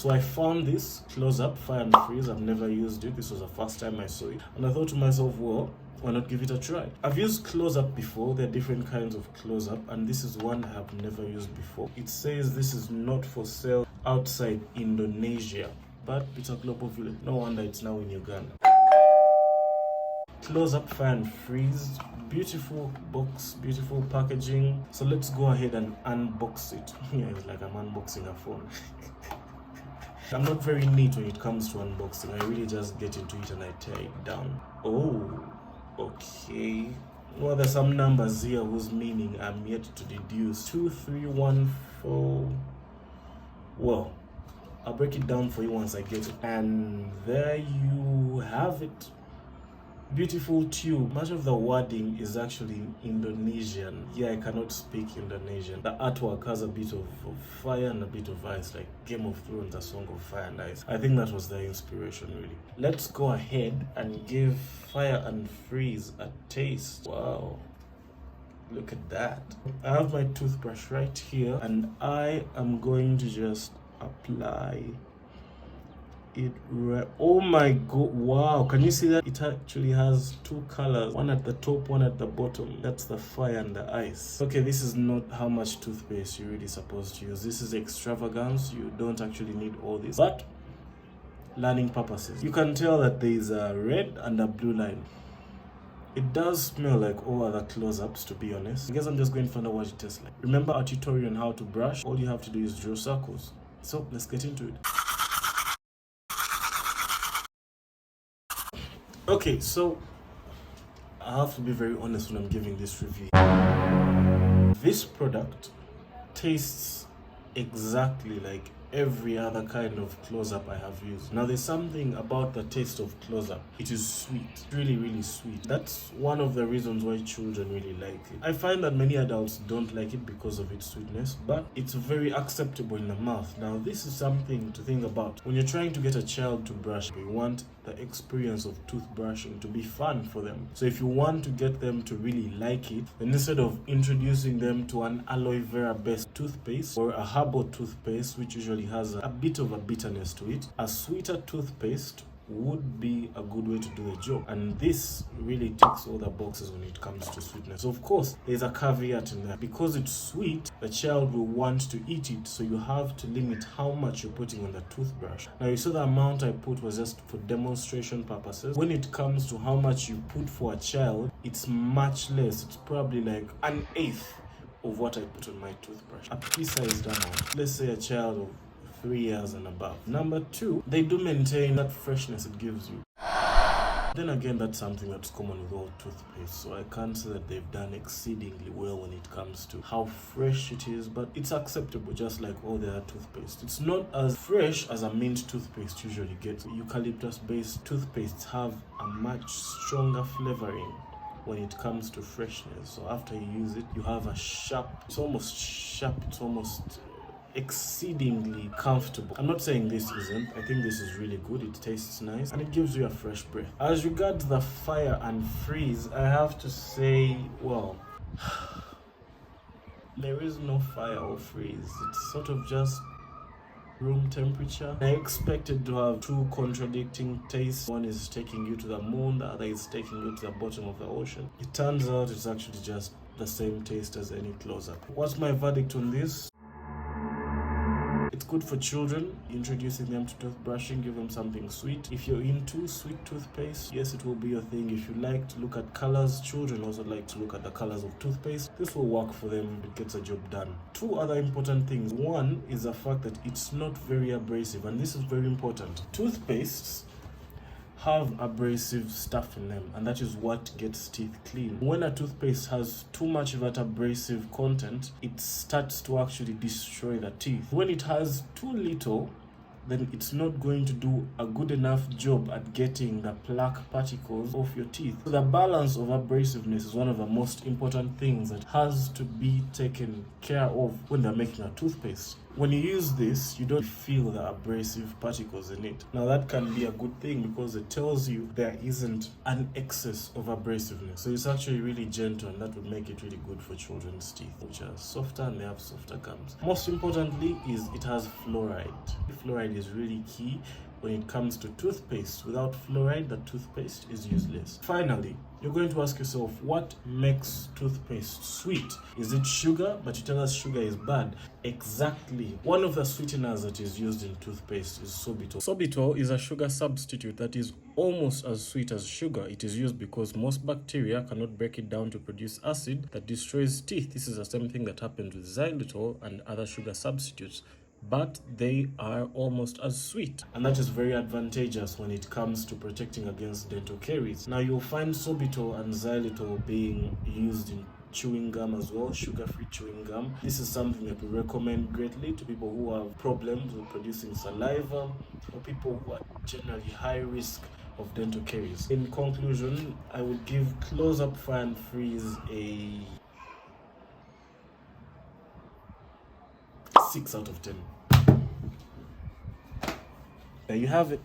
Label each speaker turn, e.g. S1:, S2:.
S1: So I found this close-up fire and freeze. I've never used it. This was the first time I saw it. And I thought to myself, well, why not give it a try? I've used close-up before. There are different kinds of close-up, and this is one I have never used before. It says this is not for sale outside Indonesia, but it's a global village. No wonder it's now in Uganda. Close-up fire and freeze. Beautiful box, beautiful packaging. So let's go ahead and unbox it. Yeah, it's like I'm unboxing a phone. I'm not very neat when it comes to unboxing. I really just get into it and I tear it down. Oh, okay. Well, there's some numbers here whose meaning I'm yet to deduce. 2314. Well, I'll break it down for you once I get it. And there you have it. Beautiful tube. Much of the wording is actually Indonesian. Yeah, I cannot speak Indonesian. The artwork has a bit of fire and a bit of ice, like Game of Thrones, A Song of Fire and Ice. I think that was the inspiration, really. Let's go ahead and give fire and freeze a taste. Wow. Look at that. I have my toothbrush right here, and I am going to just apply it. Oh my god, wow, can you see that? It actually has two colors, one at the top, one at the bottom. That's the fire and the ice. Okay, this is not how much toothpaste you're really supposed to use. This is extravagance. You don't actually need all this, but learning purposes. You can tell that there is a red and a blue line. It does smell like all other close-ups, to be honest. I guess I'm just going to find out what it tastes like. Remember our tutorial on how to brush? All you have to do is draw circles. So let's get into it. Okay, so I have to be very honest when I'm giving this review. This product tastes exactly like every other kind of close-up I have used. Now, there's something about the taste of close-up. It is sweet, really, really sweet. That's one of the reasons why children really like it. I find that many adults don't like it because of its sweetness, but it's very acceptable in the mouth. Now, this is something to think about. When you're trying to get a child to brush, you want the experience of toothbrushing to be fun for them. So if you want to get them to really like it, then instead of introducing them to an aloe vera based toothpaste or a herbal toothpaste, which usually has a bit of a bitterness to it, a sweeter toothpaste would be a good way to do the job. And this really ticks all the boxes when it comes to sweetness. So of course, there's a caveat in there. Because it's sweet, the child will want to eat it, so you have to limit how much you're putting on the toothbrush. Now, you saw the amount I put was just for demonstration purposes. When it comes to how much you put for a child, it's much less. It's probably like an eighth of what I put on my toothbrush. A pea-sized amount. Let's say a child of 3 years and above. Number two, they do maintain that freshness it gives you. Then again, that's something that's common with all toothpaste, so I can't say that they've done exceedingly well when it comes to how fresh it is, but it's acceptable just like all the other toothpaste. It's not as fresh as a mint toothpaste usually gets. Eucalyptus-based toothpastes have a much stronger flavoring when it comes to freshness. So after you use it, you have a sharp, it's almost exceedingly comfortable. I'm not saying this isn't. I think this is really good. It tastes nice and it gives you a fresh breath. As regards the fire and freeze, I have to say, well, there is no fire or freeze. It's sort of just room temperature. I expected to have two contradicting tastes. One is taking you to the moon, the other is taking you to the bottom of the ocean. It turns out it's actually just the same taste as any close-up. What's my verdict on this? It's good for children, introducing them to toothbrushing, give them something sweet. If you're into sweet toothpaste, yes, it will be your thing. If you like to look at colors, children also like to look at the colors of toothpaste. This will work for them. It gets a job done. Two other important things. One is the fact that it's not very abrasive, and this is very important. Toothpastes have abrasive stuff in them, and that is what gets teeth clean. When a toothpaste has too much of that abrasive content, it starts to actually destroy the teeth. When it has too little, then it's not going to do a good enough job at getting the plaque particles off your teeth. So the balance of abrasiveness is one of the most important things that has to be taken care of when they're making a toothpaste. When you use this, you don't feel the abrasive particles in it. Now that can be a good thing because it tells you there isn't an excess of abrasiveness. So it's actually really gentle, and that would make it really good for children's teeth, which are softer and they have softer gums. Most importantly is it has fluoride. Fluoride is really key when it comes to toothpaste. Without fluoride, the toothpaste is useless. Finally, you're going to ask yourself, what makes toothpaste sweet? Is it sugar? But you tell us sugar is bad. Exactly. One of the sweeteners that is used in toothpaste is sorbitol. Sorbitol is a sugar substitute that is almost as sweet as sugar. It is used because most bacteria cannot break it down to produce acid that destroys teeth. This is the same thing that happens with xylitol and other sugar substitutes, but they are almost as sweet, and that is very advantageous when it comes to protecting against dental caries. Now you'll find sorbitol and xylitol being used in chewing gum as well, sugar-free chewing gum. This is something that we recommend greatly to people who have problems with producing saliva, or people who are generally high risk of dental caries. In conclusion, I would give Close-Up Fire and Freeze a 6 out of 10. There you have it.